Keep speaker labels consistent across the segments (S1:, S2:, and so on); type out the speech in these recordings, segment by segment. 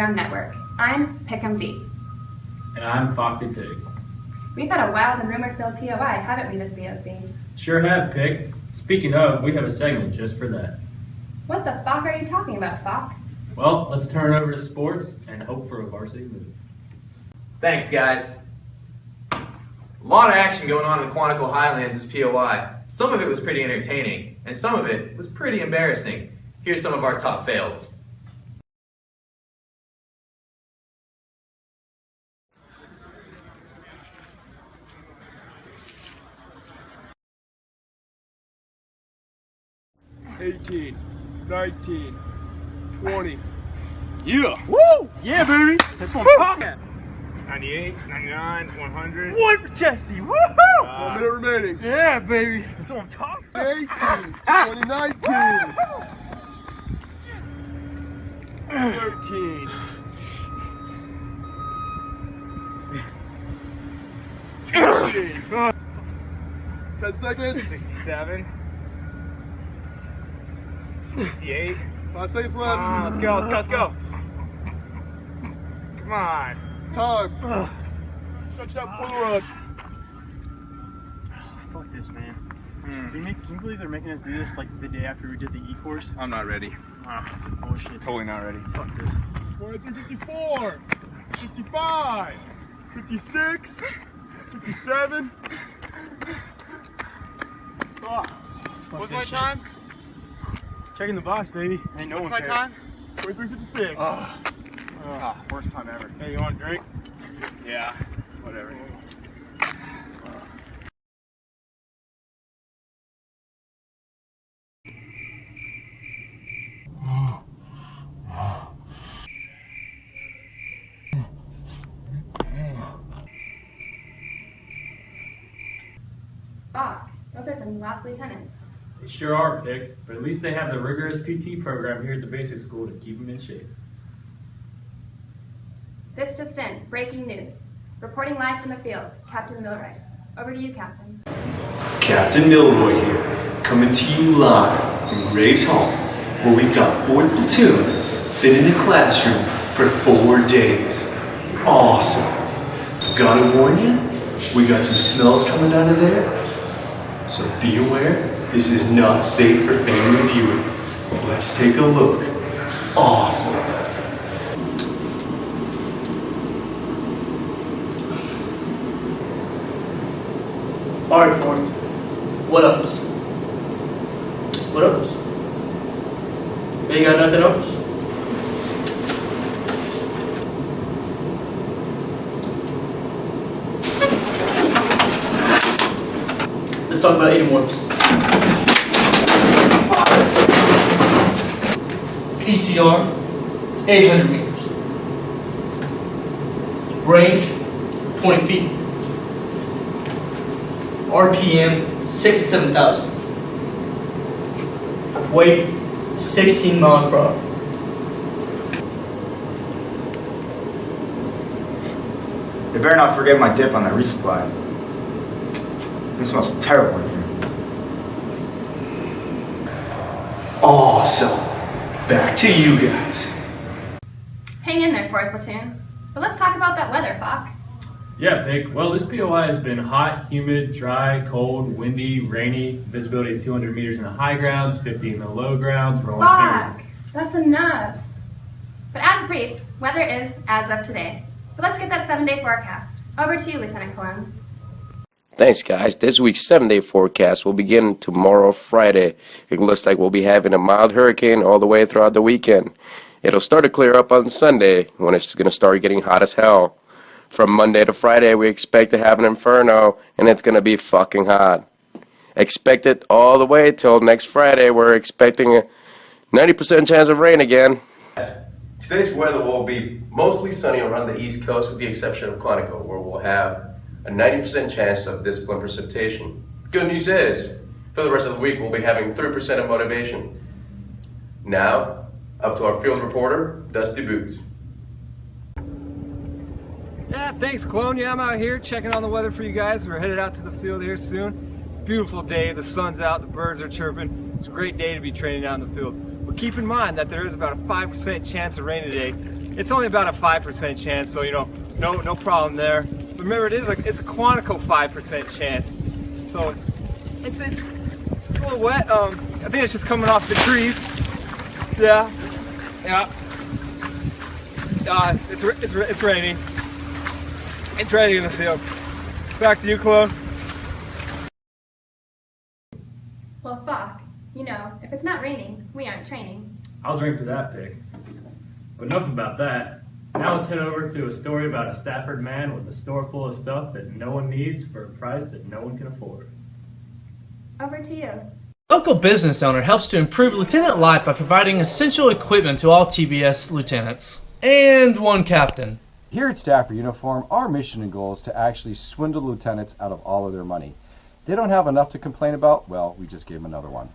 S1: Program Network. I'm Pick'em D.
S2: And I'm Fock the Pig.
S1: We've had a wild and rumor-filled POI, haven't we, this BOC?
S2: Sure have, Pig. Speaking of, we have a segment just for that.
S1: What the fuck are you talking about, Fock?
S2: Well, let's turn it over to sports and hope for a varsity move.
S3: Thanks, guys. A lot of action going on in the Quantico Highlands this POI. Some of it was pretty entertaining, and some of it was pretty embarrassing. Here's some of our top fails.
S4: $18, $19, $20.
S5: Yeah!
S4: Woo! Yeah, baby!
S5: That's what I'm talking about.
S4: 98, 99, 100.
S5: One for Jesse! Woohoo!
S4: 1 minute remaining.
S5: Yeah, baby! That's what I'm talking about.
S4: 18, 2019. 13. 15. 10 seconds.
S6: 67. 68.
S4: 5 seconds left.
S6: Let's go, let's go, let's go. Come on.
S4: Time. Stretch out for the run.
S5: Fuck this, man. Can you believe they're making us do this like the day after we did the E-course?
S6: I'm not ready.
S5: Bullshit.
S6: Totally not ready.
S5: Fuck this.
S4: 23, 54, 55, 56, 57.
S6: What's my time?
S5: Checking the box, baby. Ain't no
S6: What's
S5: one
S6: my
S5: cares.
S6: time?
S4: 23, 56.
S6: Worst time ever.
S5: Hey, you want a drink?
S6: Yeah, whatever.
S1: Fock, those are some lost lieutenants.
S2: They sure are, Pig, but at least they have the rigorous PT program here at the basic school to keep them in shape.
S1: This just in, breaking news. Reporting live from the field, Captain Milroy. Over to you, Captain.
S7: Captain Milroy here, coming to you live from Graves Hall, where we've got 4th Platoon, been in the classroom for 4 days. Awesome. Gotta warn you, we got some smells coming out of there, so be aware, this is not safe for family viewing. Let's take a look. Awesome.
S8: Alright, Fourth. What else? What else? You ain't got nothing else? Let's talk about 80 warps. ECR, 800 meters. Range, 20 feet. RPM, 67,000. Weight, 16 miles per hour.
S9: They better not forget my dip on that resupply. It smells terrible in here.
S7: Awesome. Back to you guys.
S1: Hang in there, 4th Platoon. But let's talk about that weather, Fock.
S2: Yeah, Pig. Well, this POI has been hot, humid, dry, cold, windy, rainy, visibility of 200 meters in the high grounds, 50 in the low grounds, rolling
S1: Fock,
S2: fingers.
S1: that's enough. But as briefed, weather is as of today. But let's get that 7-day forecast. Over to you, Lieutenant Cologne.
S10: Thanks, guys. This week's 7-day forecast will begin tomorrow, Friday. It looks like we'll be having a mild hurricane all the way throughout the weekend. It'll start to clear up on Sunday when it's going to start getting hot as hell. From Monday to Friday, we expect to have an inferno, and it's going to be fucking hot. Expect it all the way till next Friday. We're expecting a 90% chance of rain again.
S11: Today's weather will be mostly sunny around the East Coast with the exception of Quantico, where we'll have a 90% chance of disciplined precipitation. Good news is, for the rest of the week, we'll be having 3% of motivation. Now, up to our field reporter, Dusty Boots.
S6: Yeah, thanks, Clone. Yeah, I'm out here checking on the weather for you guys. We're headed out to the field here soon. It's a beautiful day. The sun's out. The birds are chirping. It's a great day to be training out in the field. But keep in mind that there is about a 5% chance of rain today. it's only about a 5% chance, so no problem there. But remember, it's a Quantico 5% chance, so it's a little wet. I think it's just coming off the trees. Yeah. It's raining. It's raining in the field. Back to you, Chloe.
S1: Well, fuck. If it's not raining, we aren't training.
S2: I'll drink to that, Pick. But enough about that. Now let's head over to a story about a Stafford man with a store full of stuff that no one needs for a price that no one can afford.
S1: Over to you.
S12: Local business owner helps to improve lieutenant life by providing essential equipment to all TBS lieutenants. And one captain.
S13: Here at Stafford Uniform, our mission and goal is to actually swindle lieutenants out of all of their money. They don't have enough to complain about? Well, we just gave them another one.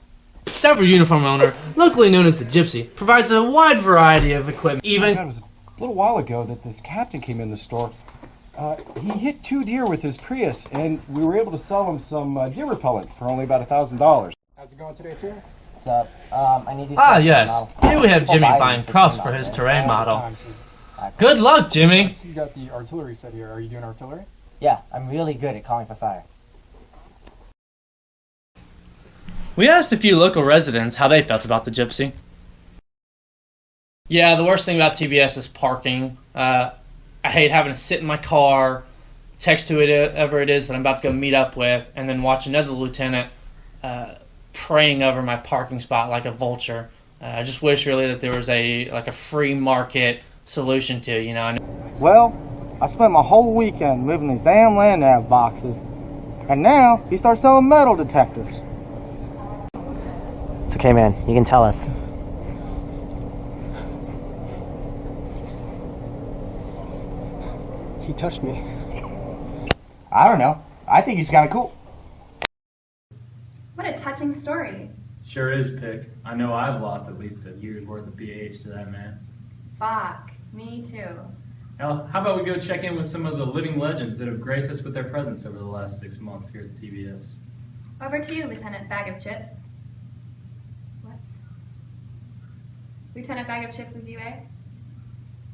S12: Stafford Uniform owner, locally known as the Gypsy, provides a wide variety of equipment.
S13: It was a little while ago that this captain came in the store. He hit 2 deer with his Prius, and we were able to sell him some deer repellent for only about $1,000. How's it going today, sir?
S14: What's up? I need these.
S12: Yes. Here we have Jimmy buying props for his terrain model. Good luck, Jimmy.
S13: You got the artillery set here. Are you doing artillery?
S14: Yeah, I'm really good at calling for fire.
S12: We asked a few local residents how they felt about the Gypsy. Yeah, the worst thing about TBS is parking. I hate having to sit in my car, text whoever it is that I'm about to go meet up with, and then watch another lieutenant praying over my parking spot like a vulture. I just wish really that there was a free market solution to it,
S15: Well, I spent my whole weekend living in these damn land nav boxes, and now he starts selling metal detectors.
S14: It's okay, man. You can tell us.
S15: He touched me.
S9: I don't know. I think he's kind of cool.
S1: What a touching story.
S2: Sure is, Pick. I know I've lost at least a year's worth of PH to that man.
S1: Fuck. Me too.
S2: Now, how about we go check in with some of the living legends that have graced us with their presence over the last 6 months here at TBS.
S1: Over to you, Lieutenant Bag of Chips. What? Lieutenant Bag of Chips is you, eh?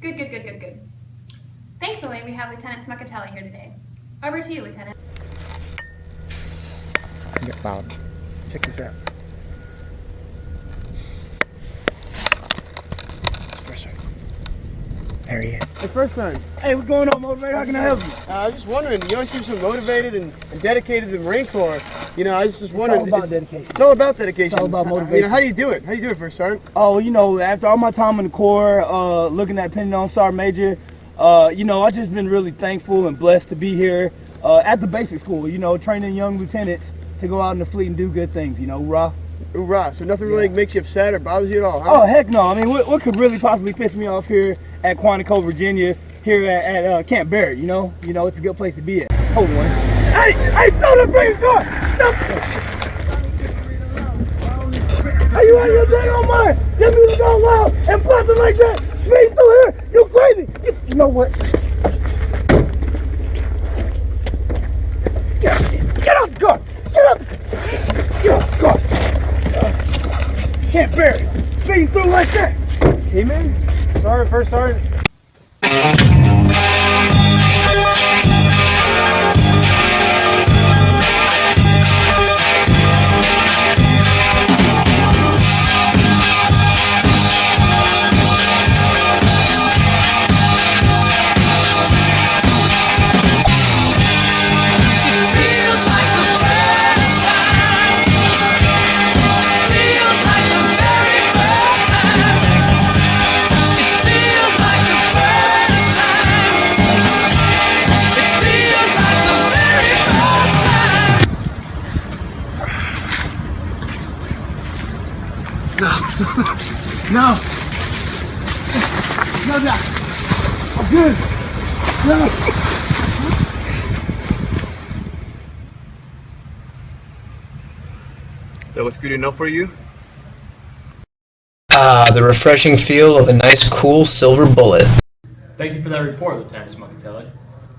S1: Good. Thankfully, we have Lieutenant Smuckatelli here today. Over to you, Lieutenant.
S15: Check this out. There he is.
S16: It's first time. Hey, what's going on, motivator? How can I help you? I was just wondering, you always seem so motivated and dedicated to the Marine Corps. I was just wondering.
S15: It's all about dedication.
S16: It's all about dedication.
S15: It's all about motivation.
S16: How do you do it? How do you do it, First Sergeant?
S15: Oh, after all my time in the Corps, looking at Penny on Sergeant Major, I've just been really thankful and blessed to be here at the basic school, training young lieutenants to go out in the fleet and do good things, hoorah.
S16: Hoorah. So nothing really makes you upset or bothers you at all, huh?
S15: Oh, heck no. I mean, what could really possibly piss me off here at Quantico, Virginia, here at Camp Barrett, It's a good place to be at. Hold on. Hey, stop the freaking car! Stop! Are you out of your daggone mind? That music all loud and blasting like that! Speed through here! You crazy! You know what? Get out the car! Get out the car! Can't bear it! Speeding through like that!
S16: Hey, man. Sorry, First Sergeant.
S15: No. I'm good. No.
S16: That was good enough for you?
S17: The refreshing feel of a nice, cool silver bullet.
S2: Thank you for that report, Lieutenant Smuckatelli.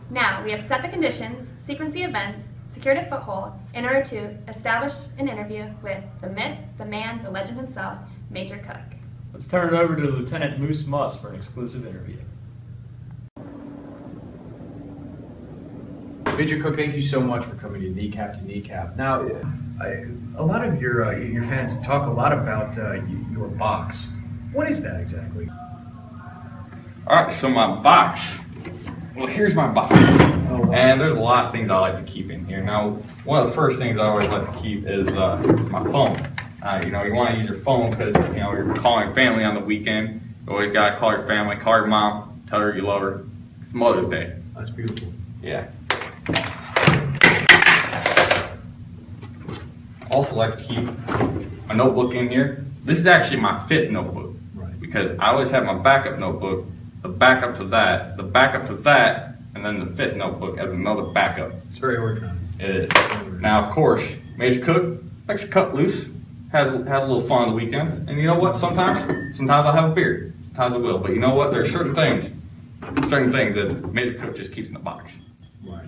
S1: Now, we have set the conditions, sequenced the events, secured a foothold in order to establish an interview with the myth, the man, the legend himself, Major Cook.
S2: Let's turn it over to Lieutenant Moose Muss for an exclusive interview.
S18: Major Cook, thank you so much for coming to Kneecap to Kneecap. Now, a lot of your fans talk a lot about your box. What is that exactly?
S19: All right, so my box. Well, here's my box. And there's a lot of things I like to keep in here. Now, one of the first things I always like to keep is my phone. You want to use your phone because, you're calling family on the weekend. You always got to call your family, call your mom, tell her you love her. It's Mother's Day.
S18: That's beautiful.
S19: Yeah. Also like to keep a notebook in here. This is actually my fifth notebook.
S18: Right.
S19: Because I always have my backup notebook, the backup to that, the backup to that, and then the fifth notebook as another backup.
S18: It's very organized.
S19: It is. Now, of course, Major Cook likes to cut loose, has a little fun on the weekends, and you know what? Sometimes I'll have a beer. Sometimes I will. But you know what? There are certain things that Major Cook just keeps in the box.
S18: Right.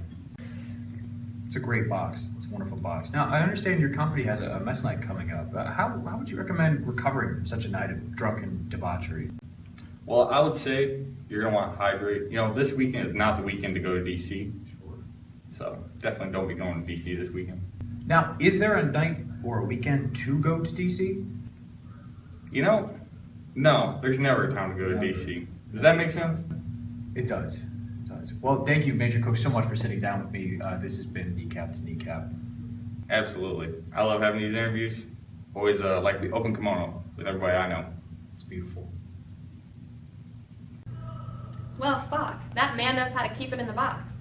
S18: It's a great box. It's a wonderful box. Now, I understand your company has a mess night coming up. How would you recommend recovering from such a night of drunken debauchery?
S19: Well, I would say you're going to want to hydrate. This weekend is not the weekend to go to D.C.
S18: Sure.
S19: So definitely don't be going to D.C. this weekend.
S18: Now, is there a night or a weekend to go to D.C.?
S19: No, there's never a time to go to D.C. Does that make sense?
S18: It does. Well, thank you, Major Cook, so much for sitting down with me. This has been Kneecap to Kneecap.
S19: Absolutely. I love having these interviews. Always like the open kimono with everybody I know.
S18: It's beautiful.
S1: Well, fuck. That man knows how to keep it in the box.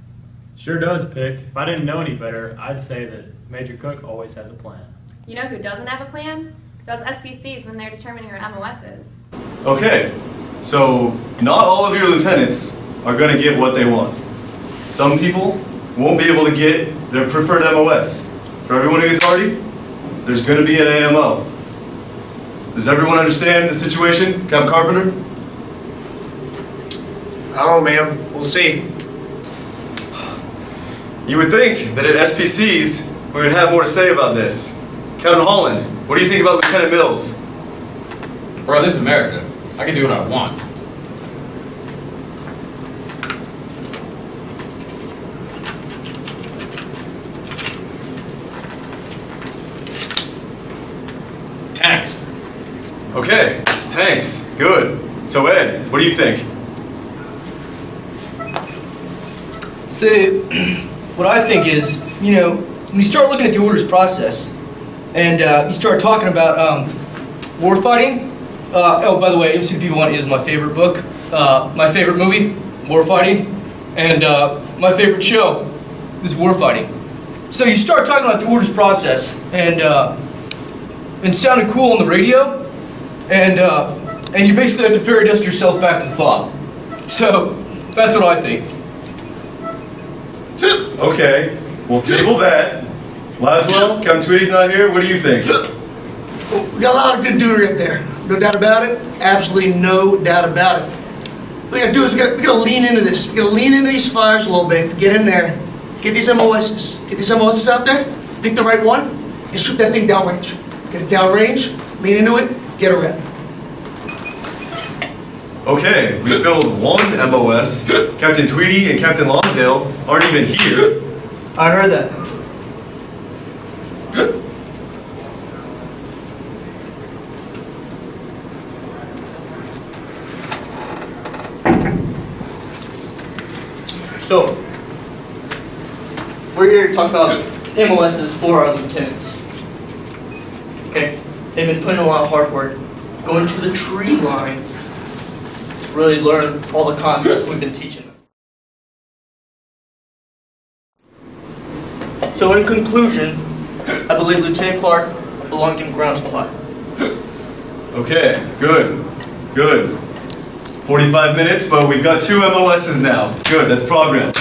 S2: Sure does, Pick. If I didn't know any better, I'd say that Major Cook always has a plan.
S1: You know who doesn't have a plan? Those SBCs when they're determining your MOSs.
S7: Okay, so not all of your lieutenants are going to get what they want. Some people won't be able to get their preferred MOS. For everyone who gets hardy, there's going to be an AMO. Does everyone understand the situation, Captain Carpenter?
S17: I don't know, ma'am. We'll see.
S7: You would think that at SPCs we would have more to say about this. Captain Holland, what do you think about Lieutenant Mills?
S20: Bro, this is America. I can do what I want. Tanks.
S7: Okay, tanks, good. So Ed, what do you think?
S8: So, what I think is, when you start looking at the orders process, and you start talking about warfighting. Oh, by the way, MCP1 is my favorite book, my favorite movie, warfighting, and my favorite show is warfighting. So you start talking about the orders process, and it sounded cool on the radio, and you basically have to fairy dust yourself back to thought. So that's what I think.
S7: Okay, we'll table that. Laswell, Captain Tweedy's not here. What do you think?
S8: We got a lot of good duty up there. No doubt about it. Absolutely no doubt about it. What we gotta do is we gotta lean into this. We gotta lean into these fires a little bit. Get in there. Get these MOSs. Get these MOSs out there. Pick the right one and shoot that thing downrange. Get it downrange. Lean into it. Get a rep.
S7: Okay, we filled one MOS. Captain Tweedy and Captain Longdale aren't even here.
S8: I heard that. So, we're here to talk about MOSs for our lieutenants. Okay? They've been putting in a lot of hard work, going to the tree line to really learn all the concepts we've been teaching them. So in conclusion, I believe Lieutenant Clark belonged in ground supply.
S7: Okay, good, good. 45 minutes, but we've got 2 MOSs now. Good, that's progress.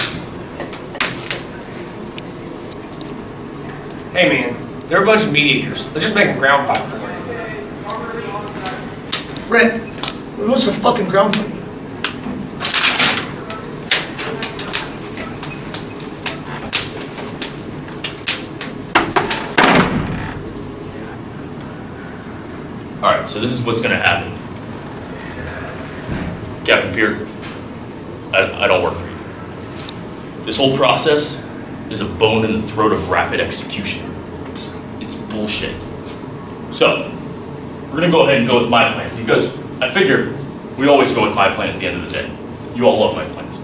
S17: Hey man, they're a bunch of meat eaters. They're just making ground fight for you.
S8: Brent, what's a fucking ground fight?
S20: Alright, so this is what's gonna happen.
S21: up here, I don't work for you. This whole process is a bone in the throat of rapid execution. It's bullshit. So, we're gonna go ahead and go with my plan, because I figure we always go with my plan at the end of the day. You all love my plans.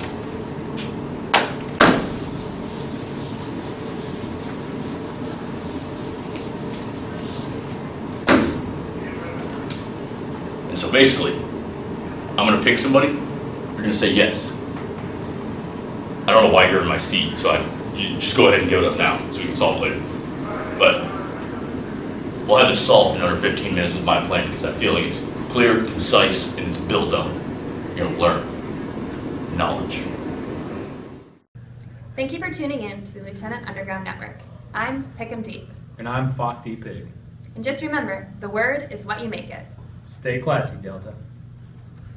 S21: And so basically, I'm gonna pick somebody, you're gonna say yes. I don't know why you're in my seat, so you just go ahead and give it up now, so we can solve it later. But we'll have this solved in under 15 minutes with my plan, because I feel like it's clear, concise, and it's built up. You're gonna learn knowledge.
S1: Thank you for tuning in to the Lieutenant Underground Network. I'm Pick'em Deep.
S2: And I'm Fok D Pig.
S1: And just remember, the word is what you make it.
S2: Stay classy, Delta.